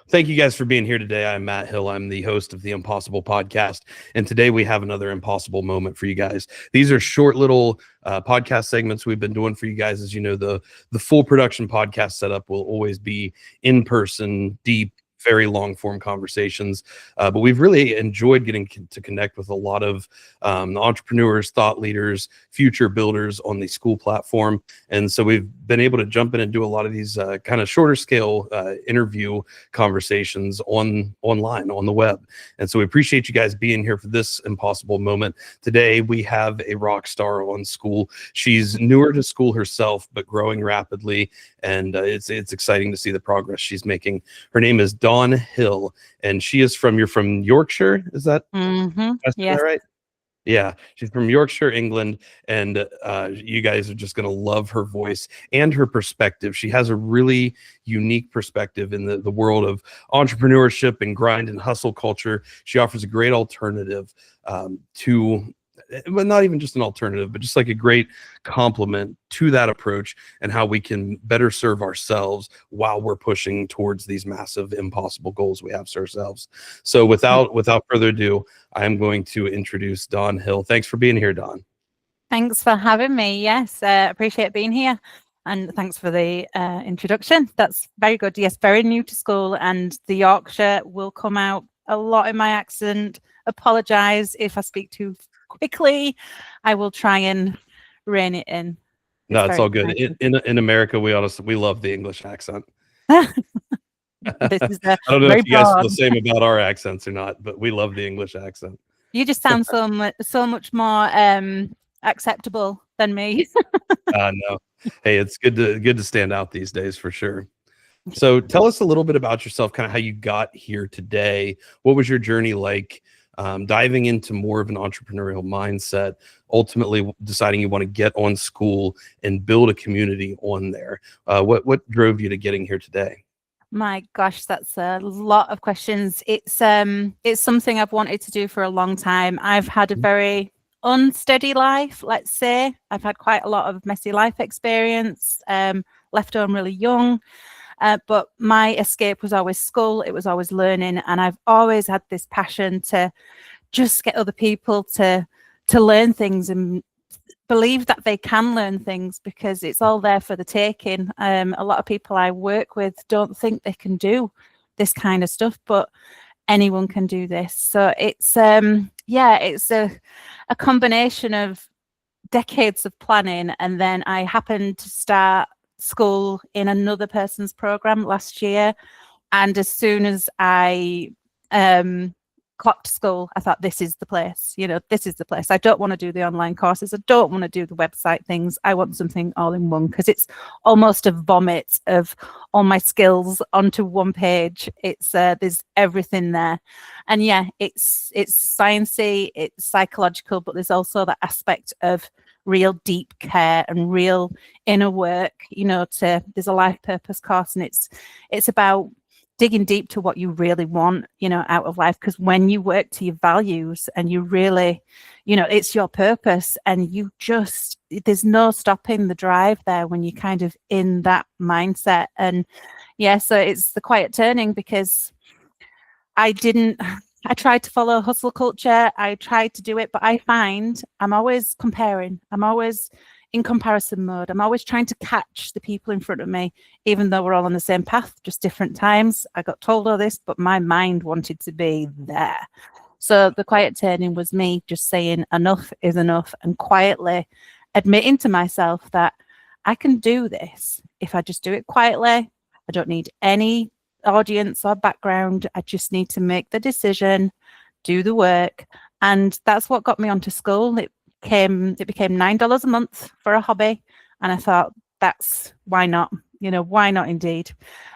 Thank you guys for being here today. I'm Matt Hill. I'm the host of the Impossible Podcast. And today we have another impossible moment for you guys. These are short little podcast segments we've been doing for you guys. As you know, the full production podcast setup will always be in person, deep, very long form conversations. But we've really enjoyed getting to connect with a lot of entrepreneurs, thought leaders, future builders on the Skool platform. And so we've been able to jump in and do a lot of these kind of shorter scale interview conversations online on the web. And so we appreciate you guys being here for this impossible moment. Today, we have a rock star on Skool. She's newer to Skool herself, but growing rapidly. And it's exciting to see the progress she's making. Her name is Dawn Hill, and you're from Yorkshire. Is that, Yes. that right? Yeah, she's from Yorkshire, England, and you guys are just going to love her voice and her perspective. She has a really unique perspective in the world of entrepreneurship and grind and hustle culture. She offers a great alternative but not even just an alternative, but just like a great complement to that approach and how we can better serve ourselves while we're pushing towards these massive, impossible goals we have for ourselves. So without further ado, I'm going to introduce Dawn Hill. Thanks for being here, Dawn. Thanks for having me. Yes, appreciate being here. And thanks for the introduction. That's very good. Yes, very new to Skool, and the Yorkshire will come out a lot in my accent. Apologize if I speak too quickly. I will try and rein it in. It's all good. In America, we love the English accent. This is I don't know if you guys feel the same about our accents or not, but we love the English accent. You just sound so much more acceptable than me. No. Hey, it's good to stand out these days for sure. So tell us a little bit about yourself, kind of how you got here today. What was your journey like? Diving into more of an entrepreneurial mindset, ultimately deciding you want to get on Skool and build a community on there. What drove you to getting here today? My gosh, that's a lot of questions. It's something I've wanted to do for a long time. I've had a very unsteady life, let's say. I've had quite a lot of messy life experience, left home really young. But my escape was always school. It was always learning. And I've always had this passion to just get other people to learn things and believe that they can learn things, because it's all there for the taking. A lot of people I work with don't think they can do this kind of stuff, but anyone can do this. So it's it's a combination of decades of planning, and then I happened to start Skool in another person's program last year, and as soon as I clocked Skool, I thought, this is the place. This is the place. I don't want to do the online courses. I don't want to do the website things. I want something all in one, because it's almost a vomit of all my skills onto one page. It's there's everything there, and it's sciencey, it's psychological, but there's also that aspect of real deep care and real inner work. There's a life purpose course, and it's about digging deep to what you really want, out of life. Because when you work to your values and you really, it's your purpose, and there's no stopping the drive there when you're kind of in that mindset. And so it's the quiet turning, because I tried to follow hustle culture. I tried to do it, but I find I'm always comparing. I'm always in comparison mode. I'm always trying to catch the people in front of me, even though we're all on the same path, just different times. I got told all this, but my mind wanted to be there. So the quiet turning was me just saying enough is enough, and quietly admitting to myself that I can do this if I just do it quietly. I don't need any audience or background. I just need to make the decision, do the work. And that's what got me onto Skool. It became $9 a month for a hobby, and I thought, why not? Why not indeed?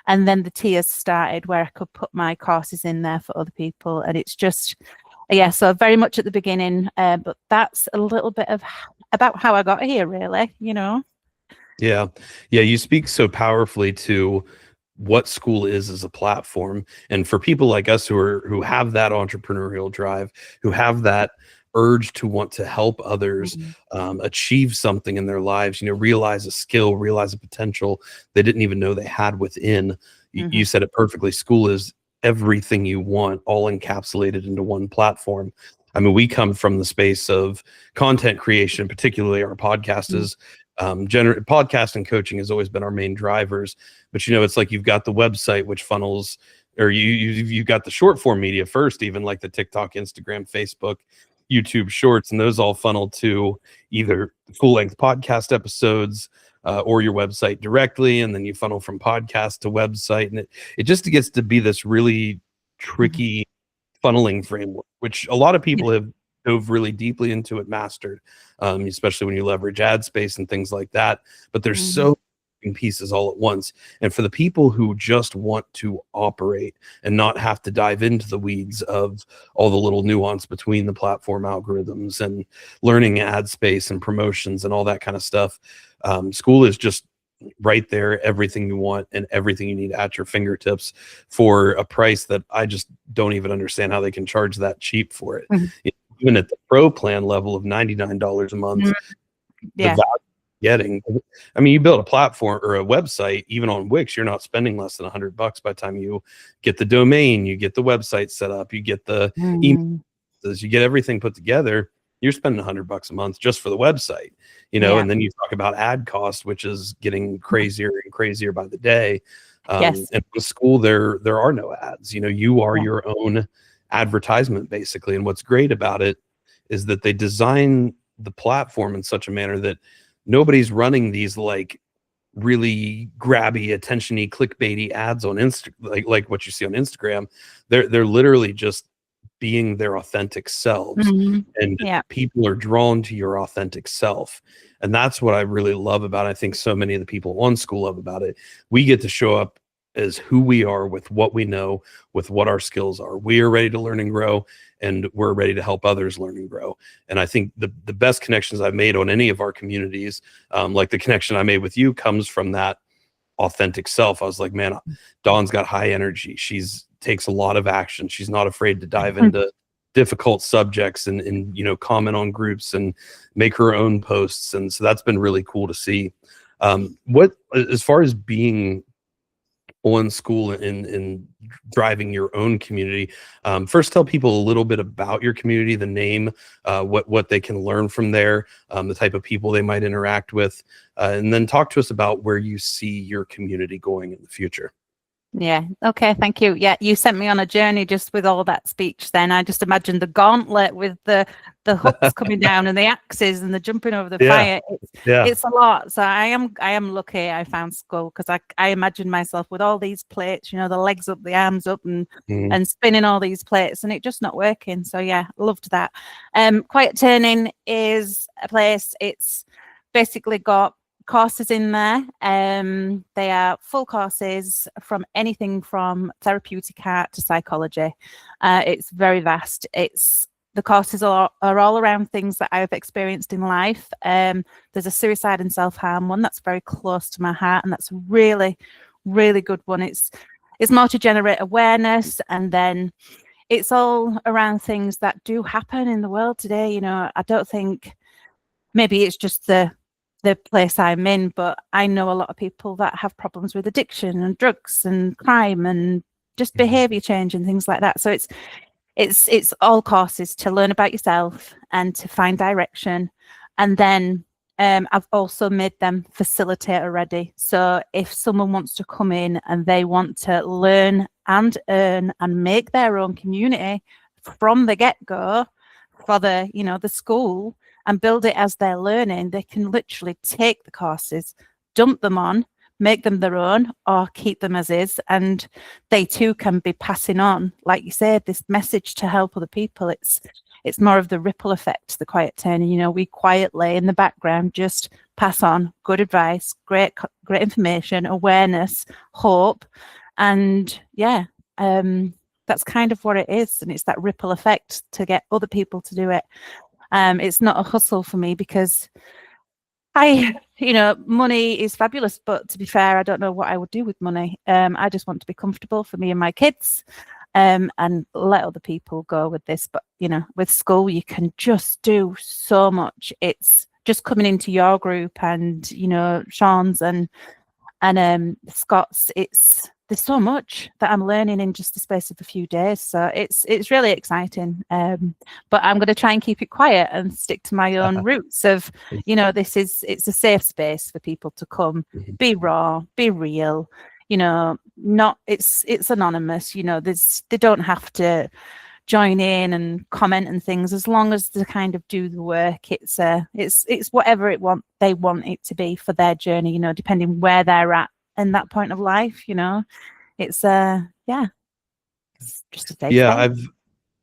And then the tiers started where I could put my courses in there for other people, and it's just so very much at the beginning, but that's a little bit about how I got here, really. Yeah, you speak so powerfully to what Skool is as a platform, and for people like us who have that entrepreneurial drive, who have that urge to want to help others achieve something in their lives, realize a skill, realize a potential they didn't even know they had within. You said it perfectly. Skool is everything you want all encapsulated into one platform. I mean, we come from the space of content creation, particularly our podcast is podcast and coaching has always been our main drivers. But it's like you've got the website which funnels, or you've got the short form media first, even like the TikTok, Instagram, Facebook, YouTube Shorts, and those all funnel to either full length podcast episodes or your website directly, and then you funnel from podcast to website, and it just gets to be this really tricky funneling framework, which a lot of people have dove really deeply into, it mastered, especially when you leverage ad space and things like that. But there's so many pieces all at once, and for the people who just want to operate and not have to dive into the weeds of all the little nuance between the platform algorithms and learning ad space and promotions and all that kind of stuff, Skool is just right there, everything you want and everything you need at your fingertips for a price that I just don't even understand how they can charge that cheap for it. Even at the pro plan level of $99 a month, the value getting, I mean, you build a platform or a website, even on Wix, you're not spending less than $100 by the time you get the domain, you get the website set up, you get the emails, you get everything put together. You're spending $100 a month just for the website, and then you talk about ad cost, which is getting crazier and crazier by the day. And with Skool, there are no ads. You are your own advertisement basically. And what's great about it is that they design the platform in such a manner that nobody's running these like really grabby, attention-y, clickbaity ads on like what you see on Instagram. They're literally just being their authentic selves, and people are drawn to your authentic self. And that's what I really love about it. I think so many of the people on Skool love about it. We get to show up as who we are, with what we know, with what our skills are. We are ready to learn and grow, and we're ready to help others learn and grow. And I think the best connections I've made on any of our communities, like the connection I made with you, comes from that authentic self. I was like, man, Dawn's got high energy. She's takes a lot of action. She's not afraid to dive into difficult subjects and comment on groups and make her own posts. And so that's been really cool to see. What, as far as being on Skool and driving your own community, first tell people a little bit about your community, the name, what they can learn from there, the type of people they might interact with, and then talk to us about where you see your community going in the future. Yeah. Okay. Thank you. Yeah. You sent me on a journey just with all that speech. Then I just imagined the gauntlet with the hooks coming down and the axes and the jumping over the fire. It's a lot. So I am lucky I found Skool, because I imagine myself with all these plates, the legs up, the arms up, and spinning all these plates, and it just not working. So yeah, loved that. Quiet Turning is a place. It's basically got courses in there. They are full courses from anything from therapeutic art to psychology. It's very vast. The courses are all around things that I've experienced in life. There's a suicide and self-harm one that's very close to my heart, and that's really, really good one. It's more to generate awareness, and then it's all around things that do happen in the world today. I don't think, maybe it's just the place I'm in, but I know a lot of people that have problems with addiction and drugs and crime and just behavior change and things like that. So it's all courses to learn about yourself and to find direction. And then I've also made them facilitator ready. So if someone wants to come in and they want to learn and earn and make their own community from the get-go for the Skool, and build it as they're learning, they can literally take the courses, dump them on, make them their own, or keep them as is, and they too can be passing on, like you said, this message to help other people. It's more of the ripple effect, the Quiet Turning. We quietly in the background just pass on good advice, great information, awareness, hope, and that's kind of what it is. And it's that ripple effect to get other people to do it. It's not a hustle for me, because money is fabulous, but to be fair, I don't know what I would do with money. I just want to be comfortable for me and my kids, and let other people go with this. But with Skool, you can just do so much. It's just coming into your group and Sean's and Scott's. there's so much that I'm learning in just the space of a few days. So it's really exciting. But I'm going to try and keep it quiet and stick to my own roots of, it's a safe space for people to come, be raw, be real, not, it's anonymous, they don't have to join in and comment and things, as long as they kind of do the work. It's whatever they want it to be for their journey, depending where they're at in that point of life. It's it's just a safe space.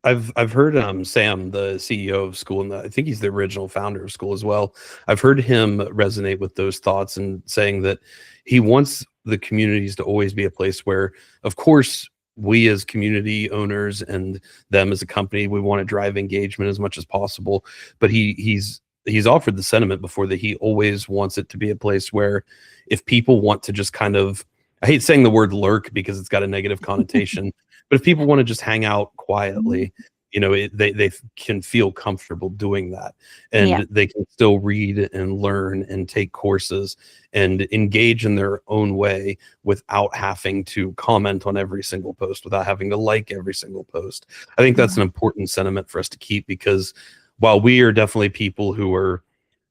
I've heard Sam, the CEO of Skool, and I think he's the original founder of Skool as well. I've heard him resonate with those thoughts and saying that he wants the communities to always be a place where, of course, we as community owners and them as a company, we want to drive engagement as much as possible. But he's offered the sentiment before that he always wants it to be a place where if people want to just kind of, I hate saying the word lurk because it's got a negative connotation, but if people want to just hang out quietly, they can feel comfortable doing that, and they can still read and learn and take courses and engage in their own way without having to comment on every single post, without having to like every single post. I think that's an important sentiment for us to keep, because while we are definitely people who are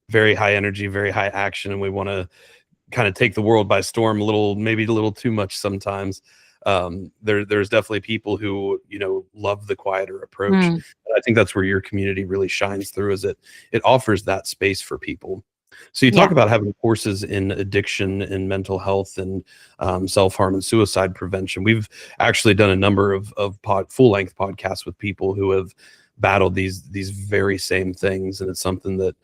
very high energy, very high action, and we want to kind of take the world by storm maybe a little too much sometimes, there's definitely people who love the quieter approach. And I think that's where your community really shines through, is it offers that space for people. So you talk about having courses in addiction and mental health and self-harm and suicide prevention. We've actually done a number of full-length podcasts with people who have battled these very same things, and it's something that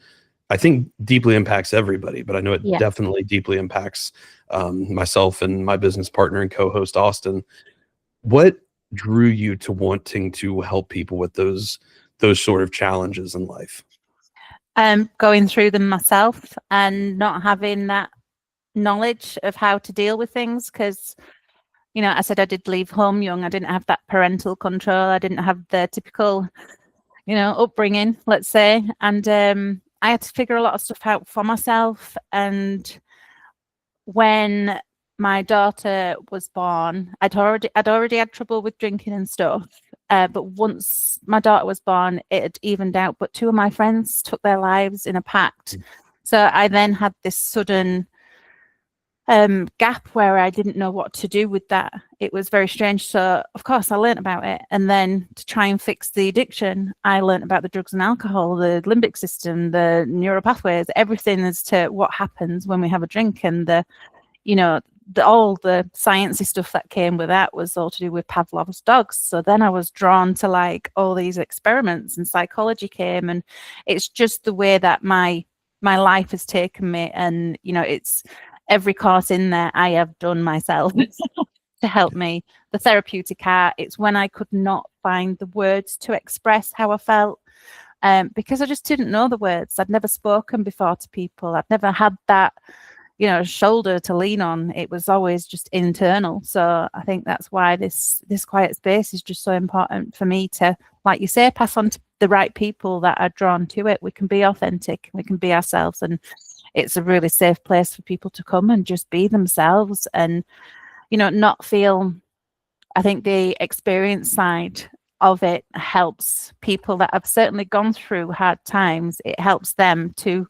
I think deeply impacts everybody, but I know it definitely deeply impacts myself and my business partner and co-host Austin. What drew you to wanting to help people with those sort of challenges in life? Going through them myself and not having that knowledge of how to deal with things, because I said I did leave home young. I didn't have that parental control. I didn't have the typical upbringing, let's say, and I had to figure a lot of stuff out for myself. And when my daughter was born, I'd already had trouble with drinking and stuff. But once my daughter was born, it had evened out. But 2 of my friends took their lives in a pact. So I then had this sudden gap where I didn't know what to do with that. It was very strange. So of course I learned about it, and then to try and fix the addiction, I learned about the drugs and alcohol, the limbic system, the neural pathways, everything as to what happens when we have a drink, and all the sciencey stuff that came with that was all to do with Pavlov's dogs. So then I was drawn to like all these experiments, and psychology came, and it's just the way that my life has taken me. And it's every course in there I have done myself to help me. The therapeutic art, it's when I could not find the words to express how I felt, because I just didn't know the words. I'd never spoken before to people. I'd never had that, shoulder to lean on. It was always just internal. So I think that's why this quiet space is just so important for me to, like you say, pass on to the right people that are drawn to it. We can be authentic, we can be ourselves, and it's a really safe place for people to come and just be themselves and, not feel. I think the experience side of it helps people that have certainly gone through hard times. It helps them to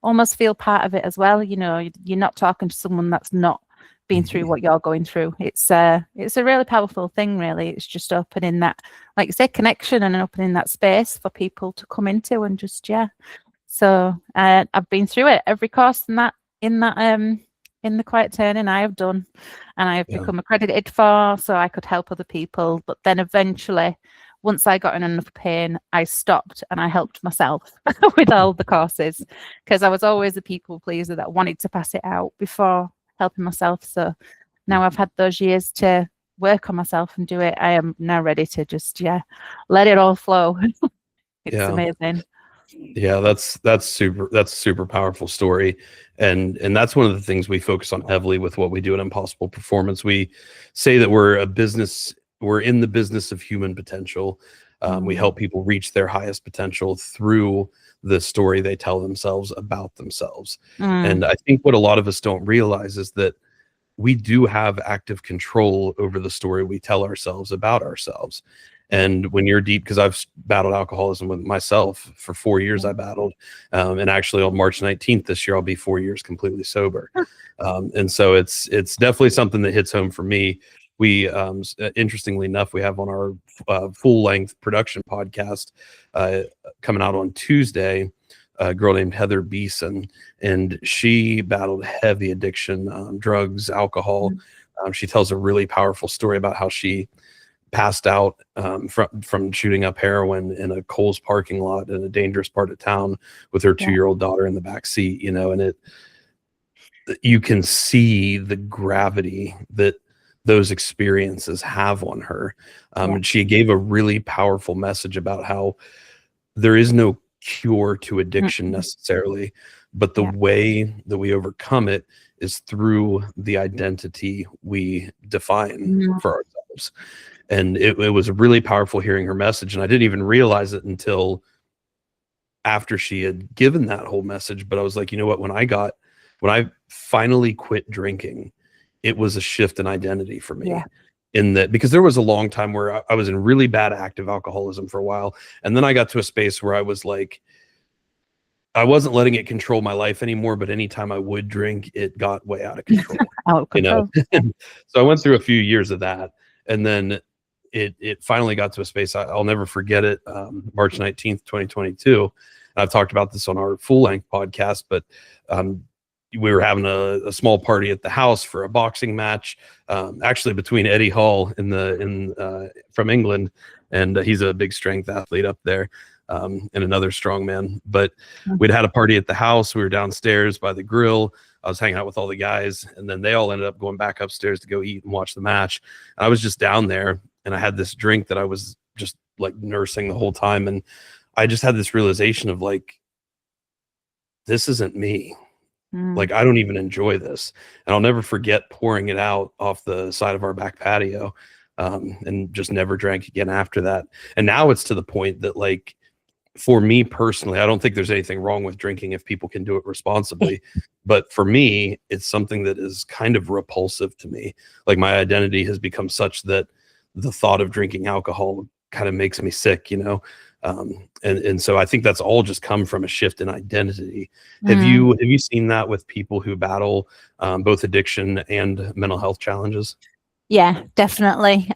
almost feel part of it as well. You're not talking to someone that's not been through what you're going through. It's a really powerful thing, really. It's just opening that, like you say, connection, and opening that space for people to come into and just, So I've been through it. Every course in the quiet turning I have done, and I have become accredited for, so I could help other people. But then eventually, once I got in enough pain, I stopped and I helped myself with all the courses, because I was always a people pleaser that wanted to pass it out before helping myself. So now I've had those years to work on myself and do it. I am now ready to just let it all flow. It's amazing. Yeah, that's a super powerful story. And that's one of the things we focus on heavily with what we do at Impossible Performance. We say that we're in the business of human potential. We help people reach their highest potential through the story they tell themselves about themselves. And I think what a lot of us don't realize is that we do have active control over the story we tell ourselves about ourselves. And when you're deep, because I've battled alcoholism with myself for 4 years, I battled, and actually on March 19th this year, I'll be 4 years completely sober. And so it's definitely something that hits home for me. We, interestingly enough, we have on our full length production podcast coming out on Tuesday, a girl named Heather Beeson, and she battled heavy addiction, drugs, alcohol. She tells a really powerful story about how she passed out from shooting up heroin in a Kohl's parking lot in a dangerous part of town with her 2-year-old daughter in the back seat, you know, and you can see the gravity that those experiences have on her. And she gave a really powerful message about how there is no cure to addiction necessarily, but the way that we overcome it is through the identity we define for ourselves. And it was really powerful hearing her message. And I didn't even realize it until after she had given that whole message. But I was like, you know what, when I finally quit drinking, it was a shift in identity for me. In that, because there was a long time where I was in really bad active alcoholism for a while. And then I got to a space where I was like, I wasn't letting it control my life anymore, but anytime I would drink, it got way out of control. You know? So I went through a few years of that. And then it finally got to a space, I'll never forget it, March 19th, 2022. I've talked about this on our full length podcast, but we were having a small party at the house for a boxing match, actually between Eddie Hall from England, and he's a big strength athlete up there, and another strongman. But we'd had a party at the house. We were downstairs by the grill. I was hanging out with all the guys, and then they all ended up going back upstairs to go eat and watch the match. And I was just down there, and I had this drink that I was just like nursing the whole time. And I just had this realization of like, this isn't me. Like, I don't even enjoy this. And I'll never forget pouring it out off the side of our back patio, and just never drank again after that. And now it's to the point that, like, for me personally, I don't think there's anything wrong with drinking if people can do it responsibly. But for me, it's something that is kind of repulsive to me. Like, my identity has become such that the thought of drinking alcohol kind of makes me sick, you know? And so I think that's all just come from a shift in identity. Have you seen that with people who battle both addiction and mental health challenges? Yeah, definitely.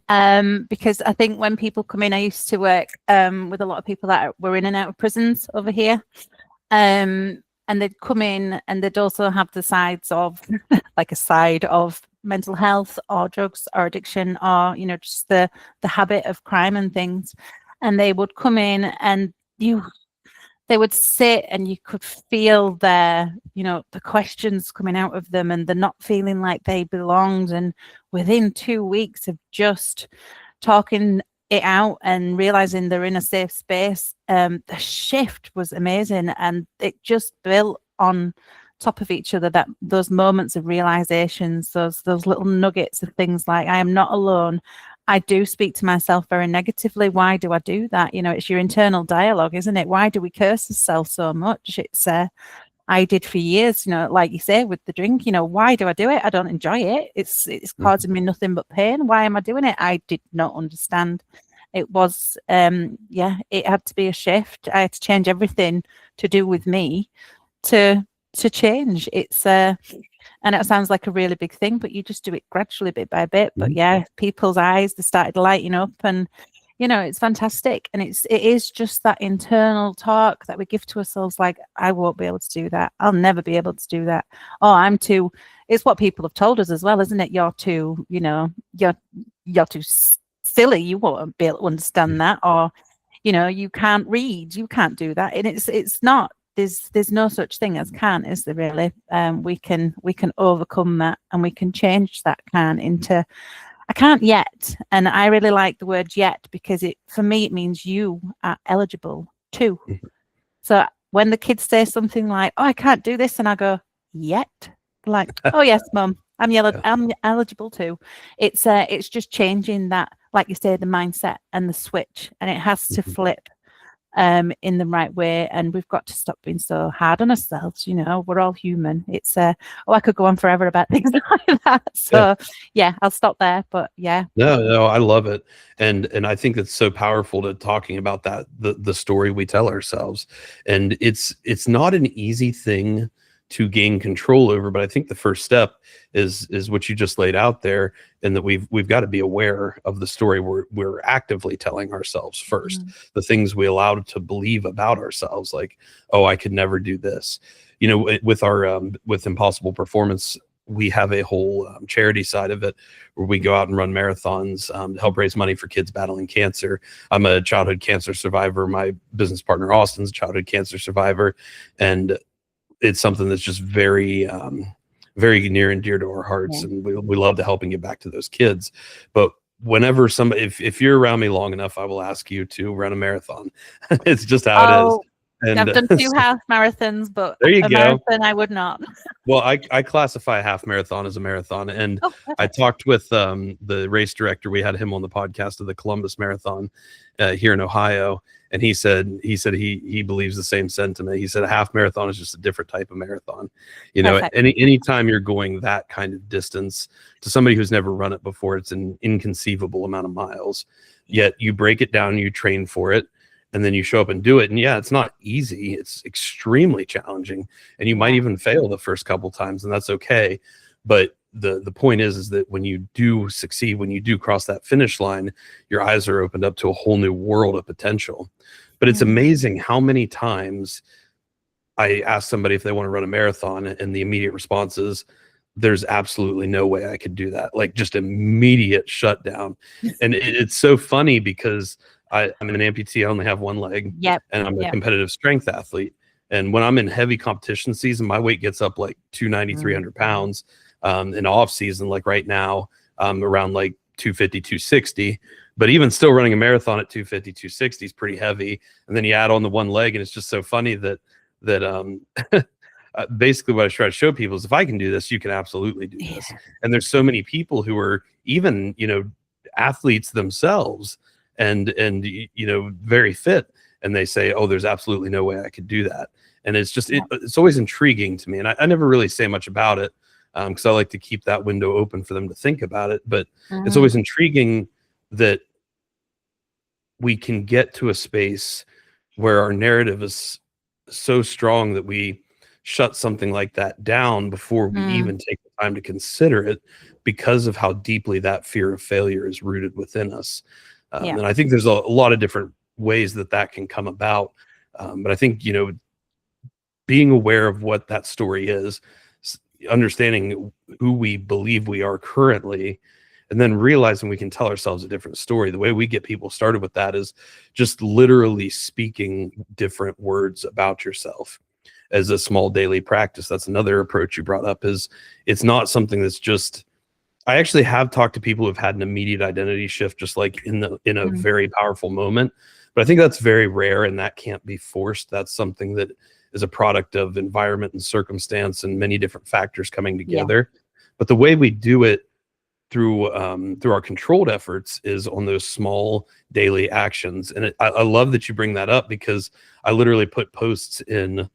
Because I think when people come in, I used to work with a lot of people that were in and out of prisons over here. And they'd come in and they'd also have the sides of like a side of mental health or drugs or addiction, or, you know, just the habit of crime and things. And they would come in and they would sit and you could feel their, you know, the questions coming out of them, and they're not feeling like they belonged. And within 2 weeks of just talking it out and realizing they're in a safe space, the shift was amazing. And it just built on top of each other, that those moments of realizations, those little nuggets of things like, I am not alone. I do speak to myself very negatively. Why do I do that? You know, it's your internal dialogue, isn't it? Why do we curse ourselves so much? It's I did for years, you know, like you say with the drink, you know, why do I do it? I don't enjoy it. It's causing me nothing but pain. Why am I doing it? I did not understand. It was, it had to be a shift. I had to change everything to do with me to change. It's and it sounds like a really big thing, but you just do it gradually, bit by bit. But yeah, people's eyes, they started lighting up, and you know, it's fantastic. And it is just that internal talk that we give to ourselves, like, I won't be able to do that. I'll never be able to do that. Oh, I'm too. It's what people have told us as well, isn't it? You're too, you know, you're too silly. You won't be able to understand that, or you know, you can't read. You can't do that. And it's not. There's no such thing as can't, is there really? We can overcome that, and we can change that can't into I can't yet. And I really like the word yet, because for me it means you are eligible too. So when the kids say something like, oh, I can't do this, and I go, yet, like, oh yes, mum, I'm eligible too. It's just changing that, like you say, the mindset and the switch, and it has to flip. in the right way, and we've got to stop being so hard on ourselves. We're all human. It's I could go on forever about things like that. So yeah, I'll stop there. But yeah, no, I love it, and I think it's so powerful to talking about that, the story we tell ourselves, and it's not an easy thing to gain control over, but I think the first step is what you just laid out there, and that we've got to be aware of the story we're actively telling ourselves first. The things we allow to believe about ourselves, like, oh, I could never do this. With our with Impossible Performance, we have a whole charity side of it where we go out and run marathons to help raise money for kids battling cancer. I'm a childhood cancer survivor. My business partner Austin's a childhood cancer survivor, and it's something that's just very very near and dear to our hearts. And we love to help and give back to those kids. But whenever somebody, if you're around me long enough, I will ask you to run a marathon. It's just how it is. And I've done 2 half marathons, but there you go. Marathon I would not. Well, I classify a half marathon as a marathon, and I talked with the race director. We had him on the podcast of the Columbus Marathon here in Ohio, and he said he believes the same sentiment. He said a half marathon is just a different type of marathon. Anytime you're going that kind of distance to somebody who's never run it before, it's an inconceivable amount of miles. Yet you break it down, you train for it, and then you show up and do it. And yeah, it's not easy. It's extremely challenging, and you might even fail the first couple times, and that's okay. But the point is that when you do succeed, when you do cross that finish line, your eyes are opened up to a whole new world of potential. But it's amazing how many times I ask somebody if they want to run a marathon, and the immediate response is, there's absolutely no way I could do that. Like, just immediate shutdown. And it's so funny because I'm an amputee. I only have one leg, and I'm a competitive strength athlete. And when I'm in heavy competition season, my weight gets up like 290, 300 pounds. In off season, like right now, around like 250, 260. But even still, running a marathon at 250, 260 is pretty heavy. And then you add on the one leg, and it's just so funny that basically what I try to show people is, if I can do this, you can absolutely do this. And there's so many people who are even, athletes themselves and very fit, and they say, oh, there's absolutely no way I could do that. And it's just it's always intriguing to me, and I never really say much about it because I like to keep that window open for them to think about it. But it's always intriguing that we can get to a space where our narrative is so strong that we shut something like that down before we even take the time to consider it, because of how deeply that fear of failure is rooted within us. And I think there's a lot of different ways that can come about. But I think, being aware of what that story is, understanding who we believe we are currently, and then realizing we can tell ourselves a different story. The way we get people started with that is just literally speaking different words about yourself as a small daily practice. That's another approach you brought up. Is it's not something that's just, I actually have talked to people who've had an immediate identity shift, just like in a very powerful moment. But I think that's very rare, and that can't be forced. That's something that is a product of environment and circumstance and many different factors coming together. But the way we do it through our controlled efforts is on those small daily actions. And I love that you bring that up, because I literally put posts in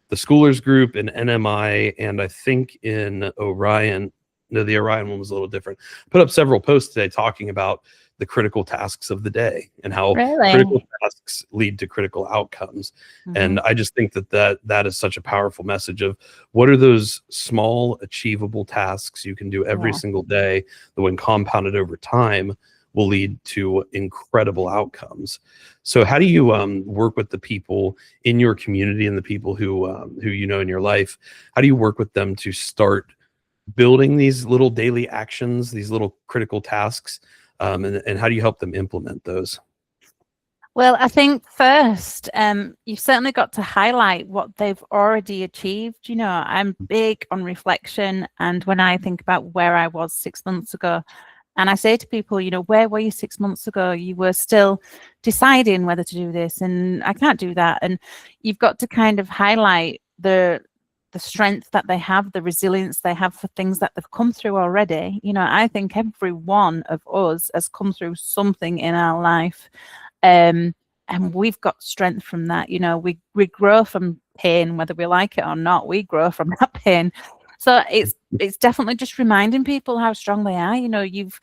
the Schoolers group, in NMI, and I think in Orion. No, the Orion one was a little different. Put up several posts today talking about the critical tasks of the day and how critical tasks lead to critical outcomes. And I just think that is such a powerful message of what are those small achievable tasks you can do every single day that, when compounded over time, will lead to incredible outcomes. So how do you work with the people in your community and the people who in your life? How do you work with them to start building these little daily actions, these little critical tasks, and how do you help them implement those? Well, I think first, you've certainly got to highlight what they've already achieved. I'm big on reflection, and when I think about where I was 6 months ago, and I say to people, where were you 6 months ago? You were still deciding whether to do this, and I can't do that. And you've got to kind of highlight the strength that they have, the resilience they have for things that they've come through already. I think every one of us has come through something in our life. And and we've got strength from that. You know, we grow from pain, whether we like it or not. We grow from that pain. So it's definitely just reminding people how strong they are. You know, you've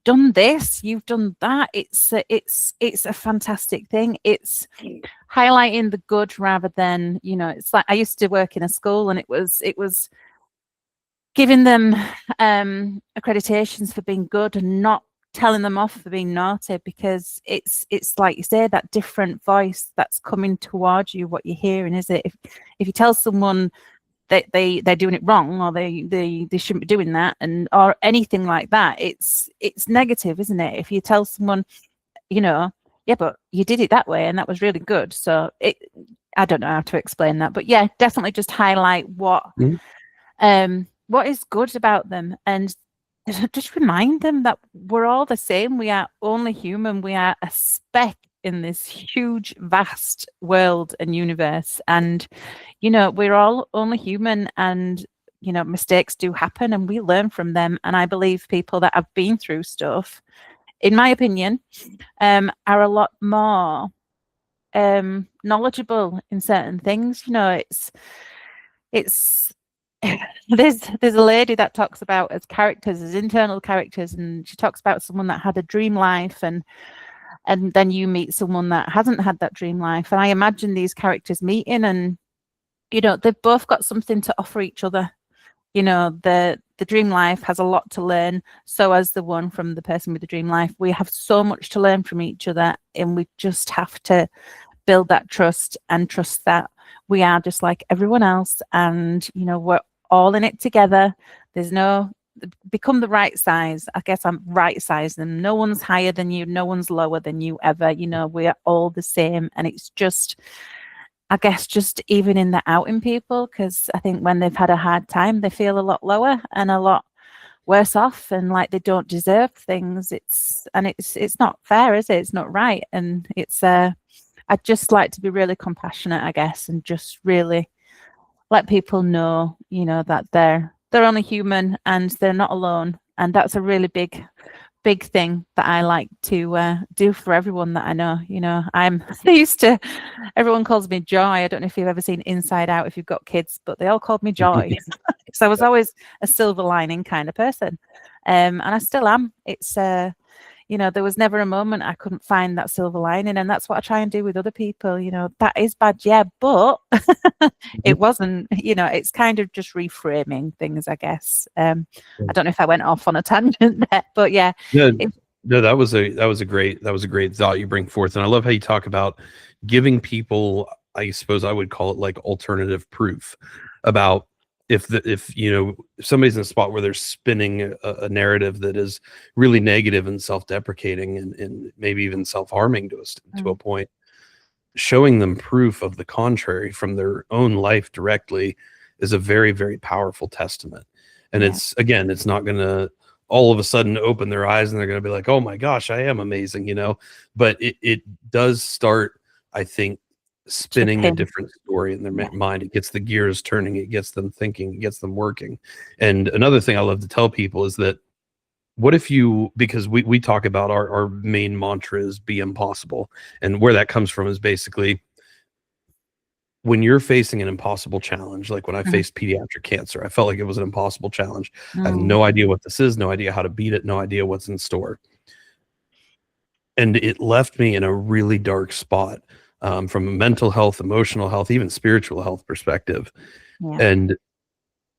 done this, you've done that. It's a fantastic thing. It's highlighting the good rather than, you know, it's like I used to work in a school, and it was giving them accreditations for being good and not telling them off for being naughty, because it's like you say, that different voice that's coming towards you, what you're hearing, is it? If you tell someone that they're doing it wrong, or they shouldn't be doing that, and or anything like that, it's negative, isn't it? If you tell someone, you know, yeah, but you did it that way and that was really good. So I don't know how to explain that, but yeah, definitely just highlight what is good about them, and just remind them that we're all the same. We are only human. We are a speck in this huge, vast world and universe. And, you know, we're all only human, and, you know, mistakes do happen and we learn from them. And I believe people that have been through stuff, in my opinion, are a lot more knowledgeable in certain things. You know, it's there's a lady that talks about as characters, as internal characters, and she talks about someone that had a dream life, and then you meet someone that hasn't had that dream life. And I imagine these characters meeting, and, you know, they've both got something to offer each other. You know, the dream life has a lot to learn, so as the one from the person with the dream life. We have so much to learn from each other, and we just have to build that trust, and trust that we are just like everyone else, and, you know, we're all in it together. There's no become the right size. I guess I'm right size them. No one's higher than you, no one's lower than you ever. You know, we're all the same. And it's just, I guess, just evening that out in people, because I think when they've had a hard time, they feel a lot lower and a lot worse off, and like they don't deserve things. It's not fair, is it? It's not right. And it's I'd just like to be really compassionate, I guess, and just really let people know, you know, that they're only human and they're not alone. And that's a really big thing that I like to do for everyone that I know. You know, everyone calls me Joy. I don't know if you've ever seen Inside Out, if you've got kids, but they all called me Joy. So I was always a silver lining kind of person. And I still am. It's, you know, there was never a moment I couldn't find that silver lining. And that's what I try and do with other people. You know, that is bad, yeah, but it wasn't, you know, it's kind of just reframing things, I guess. I don't know if I went off on a tangent there, but yeah. No, that was a great thought you bring forth. And I love how you talk about giving people, I suppose I would call it like alternative proof about if you know, if somebody's in a spot where they're spinning a narrative that is really negative and self-deprecating and maybe even self-harming to a point, showing them proof of the contrary from their own life directly is a very, very powerful testament. And it's not going to all of a sudden open their eyes and they're going to be like, oh my gosh, I am amazing, you know, but it does start, I think, spinning a different story in their mind. It gets the gears turning, it gets them thinking, it gets them working. And another thing I love to tell people is that what if you, because we talk about our main mantra is be impossible. And where that comes from is basically when you're facing an impossible challenge, like when I faced pediatric cancer, I felt like it was an impossible challenge. I have no idea what this is, no idea how to beat it, no idea what's in store. And it left me in a really dark spot. From a mental health, emotional health, even spiritual health perspective. And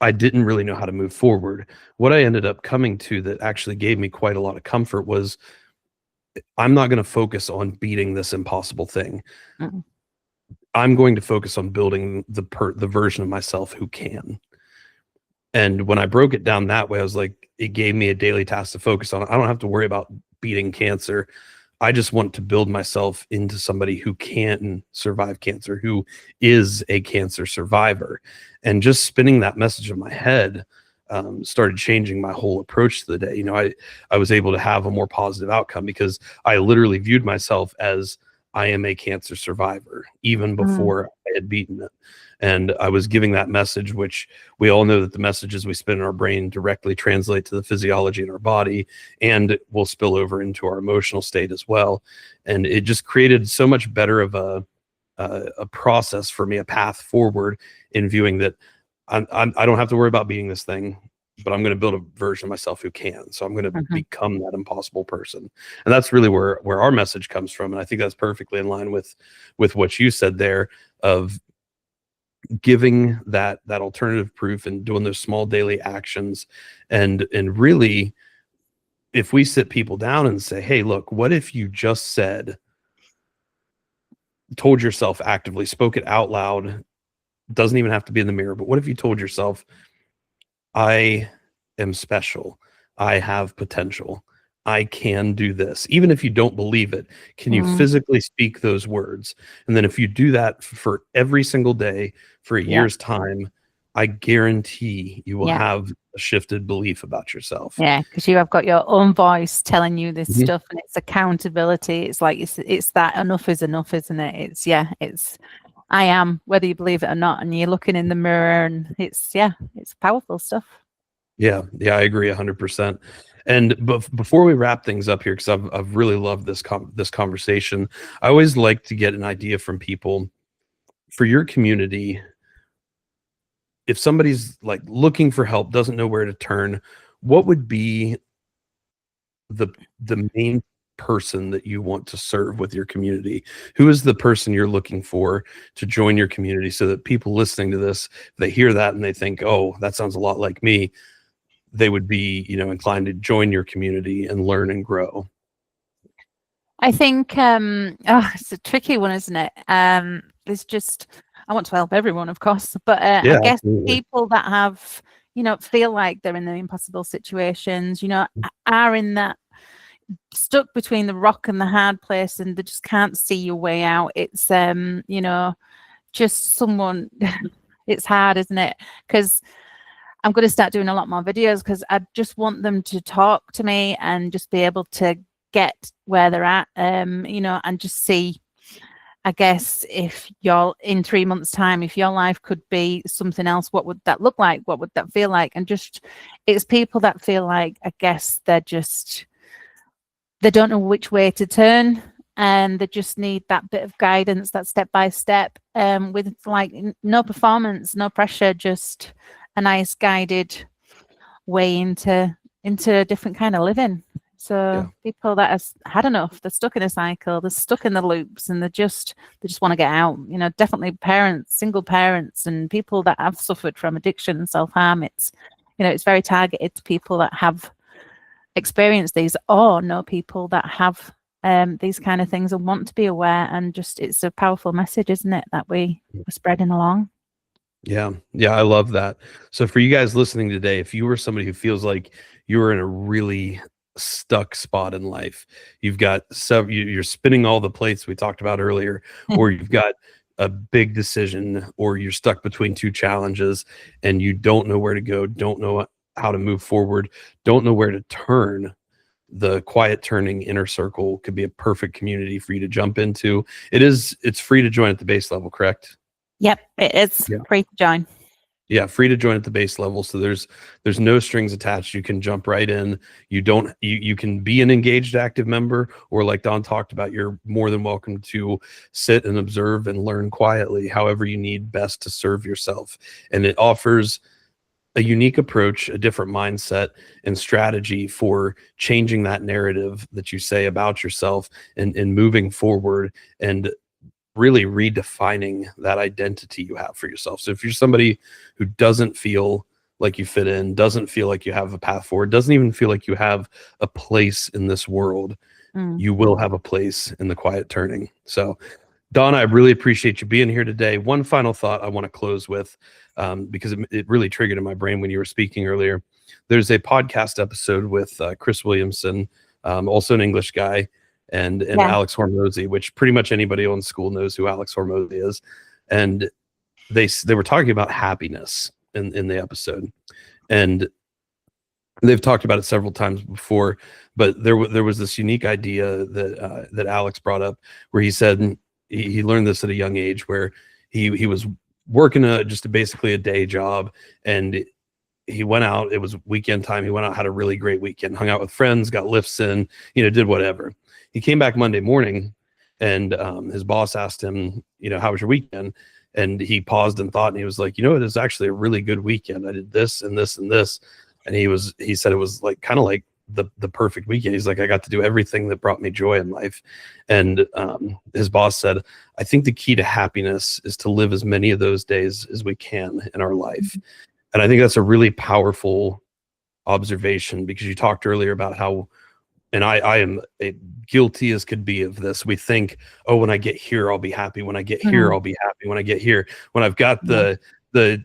I didn't really know how to move forward. What I ended up coming to that actually gave me quite a lot of comfort was I'm not going to focus on beating this impossible thing. I'm going to focus on building the version of myself who can. And when I broke it down that way, I was like, it gave me a daily task to focus on. I don't have to worry about beating cancer. I just want to build myself into somebody who can survive cancer, who is a cancer survivor. And just spinning that message in my head started changing my whole approach to the day. You know, I was able to have a more positive outcome because I literally viewed myself as I am a cancer survivor, even before I had beaten it. And I was giving that message, which we all know that the messages we spin in our brain directly translate to the physiology in our body and will spill over into our emotional state as well. And it just created so much better of a process for me, a path forward in viewing that I don't have to worry about beating this thing, but I'm going to build a version of myself who can. So I'm going to become that impossible person. And that's really where our message comes from. And I think that's perfectly in line with what you said there of giving that alternative proof and doing those small daily actions. And really, if we sit people down and say, hey, look, what if you just told yourself actively, spoke it out loud, doesn't even have to be in the mirror, but what if you told yourself, I am special, I have potential, I can do this, even if you don't believe it, can you physically speak those words? And then if you do that for every single day for a year's time, I guarantee you will have a shifted belief about yourself. Yeah, because you have got your own voice telling you this stuff, and it's accountability. It's like it's that enough is enough, isn't it? It's I am, whether you believe it or not, and you're looking in the mirror, and it's powerful stuff. Yeah, I agree 100%. And before we wrap things up here, because I've really loved this conversation, I always like to get an idea from people for your community. If somebody's like looking for help, doesn't know where to turn, what would be the main person that you want to serve with your community? Who is the person you're looking for to join your community, so that people listening to this, they hear that and they think, oh, that sounds a lot like me, they would be, inclined to join your community and learn and grow? I think it's a tricky one, isn't it? It's just, I want to help everyone, of course, but I guess people that have, feel like they're in the impossible situations, are in that stuck between the rock and the hard place, and they just can't see your way out. It's just someone it's hard, isn't it? Because I'm going to start doing a lot more videos, because I just want them to talk to me and just be able to get where they're at, and just see, I guess, if you're in 3 months' time, if your life could be something else, what would that look like? What would that feel like? And just, it's people that feel like, I guess, they don't know which way to turn, and they just need that bit of guidance, that step by step, with like no performance, no pressure, just a nice guided way into a different kind of living. So people that have had enough, they're stuck in a cycle, they're stuck in the loops, and they just want to get out. Definitely parents, single parents, and people that have suffered from addiction and self-harm. It's it's very targeted to people that have experienced these, or know people that have these kind of things and want to be aware. And just, it's a powerful message, isn't it, that we're spreading along. Yeah, I love that. So for you guys listening today, if you were somebody who feels like you were in a really stuck spot in life, you've got you're spinning all the plates we talked about earlier, or you've got a big decision, or you're stuck between two challenges and you don't know where to go, don't know how to move forward, don't know where to turn, the Quiet Turning Inner Circle could be a perfect community for you to jump into. It's free to join at the base level, correct? Yep, it is free to join. Yeah, free to join at the base level. So there's no strings attached. You can jump right in. You can be an engaged active member, or like Don talked about, you're more than welcome to sit and observe and learn quietly, however you need best to serve yourself. And it offers a unique approach, a different mindset and strategy for changing that narrative that you say about yourself, and moving forward and really redefining that identity you have for yourself. So if you're somebody who doesn't feel like you fit in, doesn't feel like you have a path forward, doesn't even feel like you have a place in this world, you will have a place in the Quiet Turning. So Don, I really appreciate you being here today. One final thought I want to close with, because it really triggered in my brain when you were speaking earlier. There's a podcast episode with Chris Williamson, also an English guy, and Alex Hormozy, which pretty much anybody on Skool knows who Alex Hormozy is. And they were talking about happiness in the episode. And they've talked about it several times before, but there was this unique idea that Alex brought up, where he said he learned this at a young age, where he was working just basically a day job, and he went out. It was weekend time. He went out, had a really great weekend, hung out with friends, got lifts in, did whatever. He came back Monday morning, and his boss asked him, how was your weekend? And he paused and thought, and he was like, it was actually a really good weekend. I did this and this and this. And he said it was like kind of like the perfect weekend. He's like, I got to do everything that brought me joy in life. And his boss said, I think the key to happiness is to live as many of those days as we can in our life. And I think that's a really powerful observation, because you talked earlier about how, and I am guilty as could be of this. We think, oh, when I get here, I'll be happy. When I get here, I'll be happy. When I get here, when I've got the 10K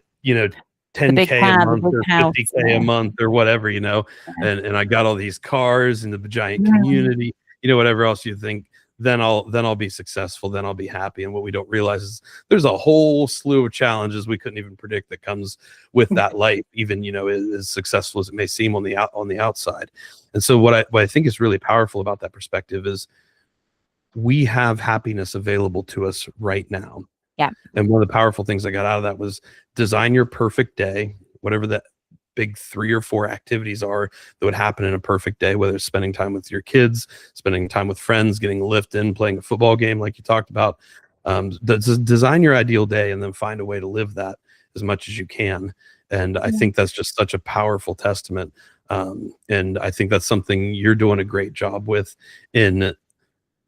a month or 50K a month or whatever, and I got all these cars and the giant community, whatever else you think, then I'll be successful, then I'll be happy. And what we don't realize is there's a whole slew of challenges we couldn't even predict that comes with that life, even as successful as it may seem on the outside. And so what I think is really powerful about that perspective is we have happiness available to us right now. Yeah. And one of the powerful things I got out of that was design your perfect day, whatever that big 3 or 4 activities are that would happen in a perfect day, whether it's spending time with your kids, spending time with friends, getting a lift in, playing a football game like you talked about. Design your ideal day and then find a way to live that as much as you can. And I think that's just such a powerful testament. And I think that's something you're doing a great job with in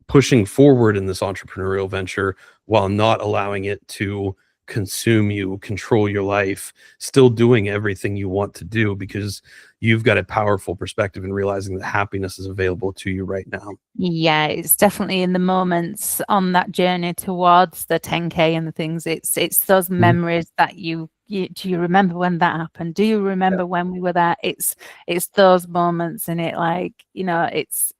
pushing forward in this entrepreneurial venture, while not allowing it to consume you, control your life, still doing everything you want to do, because you've got a powerful perspective in realizing that happiness is available to you right now. Yeah, it's definitely in the moments on that journey towards the 10K and the things. It's those memories that you do you remember when that happened? Do you remember when we were there? It's those moments, and it it's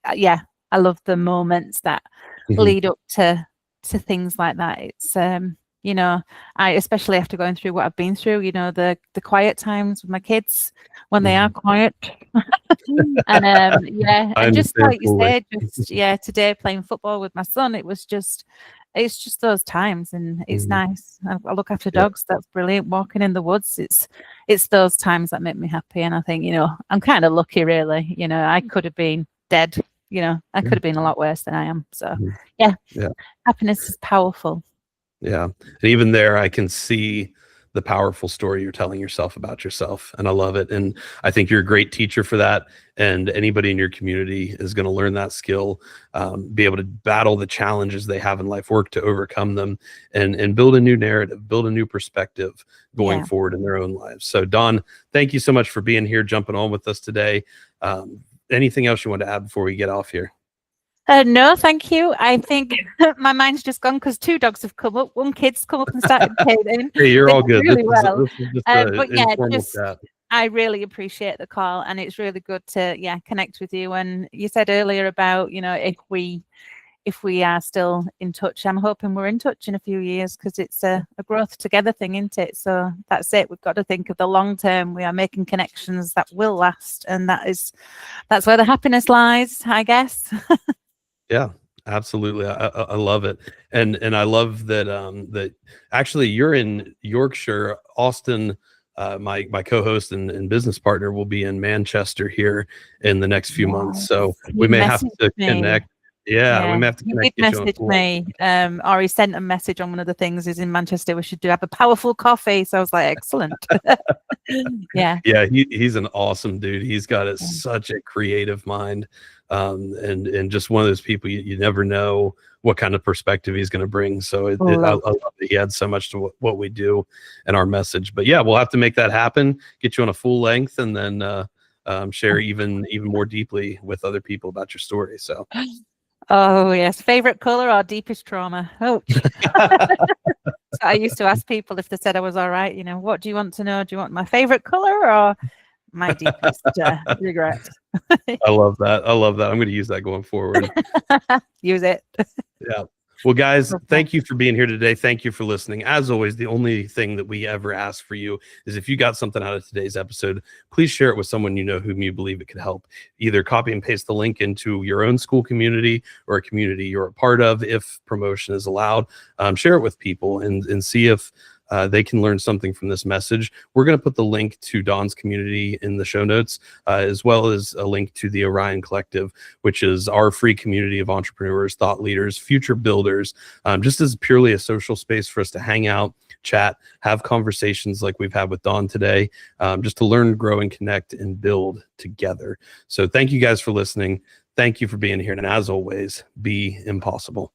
I love the moments that lead up to things like that. It's I, especially after going through what I've been through, the quiet times with my kids when they are quiet. And and just like you said, today playing football with my son, it's just those times, and it's nice. I look after dogs. That's brilliant. Walking in the woods, it's those times that make me happy. And I think, I'm kind of lucky, really. I could have been dead. I could have been a lot worse than I am. So happiness is powerful. Yeah. And even there, I can see the powerful story you're telling yourself about yourself. And I love it. And I think you're a great teacher for that. And anybody in your community is going to learn that skill, be able to battle the challenges they have in life, work to overcome them, and build a new narrative, build a new perspective going forward in their own lives. So Dawn, thank you so much for being here, jumping on with us today. Anything else you want to add before we get off here? No, thank you. I think my mind's just gone because 2 dogs have come up. 1 kid's come up and started caving. Hey, you're all good. Really well. This is just but I really appreciate the call, and it's really good to connect with you. And you said earlier about if we are still in touch, I'm hoping we're in touch in a few years, because it's a growth together thing, isn't it? So that's it. We've got to think of the long term. We are making connections that will last, and that's where the happiness lies, I guess. Yeah, absolutely. I love it. And I love that that actually you're in Yorkshire. Austin, my co-host and business partner, will be in Manchester here in the next few months. So we may have to connect. Yeah, we may have to connect. He did message me, or he sent a message on one of the things. Is in Manchester. We should have a powerful coffee. So I was like, excellent. Yeah, he's an awesome dude. He's got such a creative mind, and just one of those people you never know what kind of perspective he's going to bring. So I love that he adds so much to what we do and our message. But yeah, we'll have to make that happen. Get you on a full length, and then share even more deeply with other people about your story. So. Oh yes, favorite color or deepest trauma? Oh, so I used to ask people if they said I was all right. What do you want to know? Do you want my favorite color or my deepest regret? I love that. I'm going to use that going forward. Use it. Yeah. Well, guys, Okay. thank you for being here today. Thank you for listening. As always, the only thing that we ever ask for you is if you got something out of today's episode, please share it with someone you know whom you believe it could help. Either copy and paste the link into your own Skool community or a community you're a part of, if promotion is allowed. Share it with people and see if they can learn something from this message. We're going to put the link to Don's community in the show notes, as well as a link to the Orion Collective, which is our free community of entrepreneurs, thought leaders, future builders, just as purely a social space for us to hang out, chat, have conversations like we've had with Don today, just to learn, grow, and connect and build together. So thank you guys for listening. Thank you for being here. And as always, be impossible.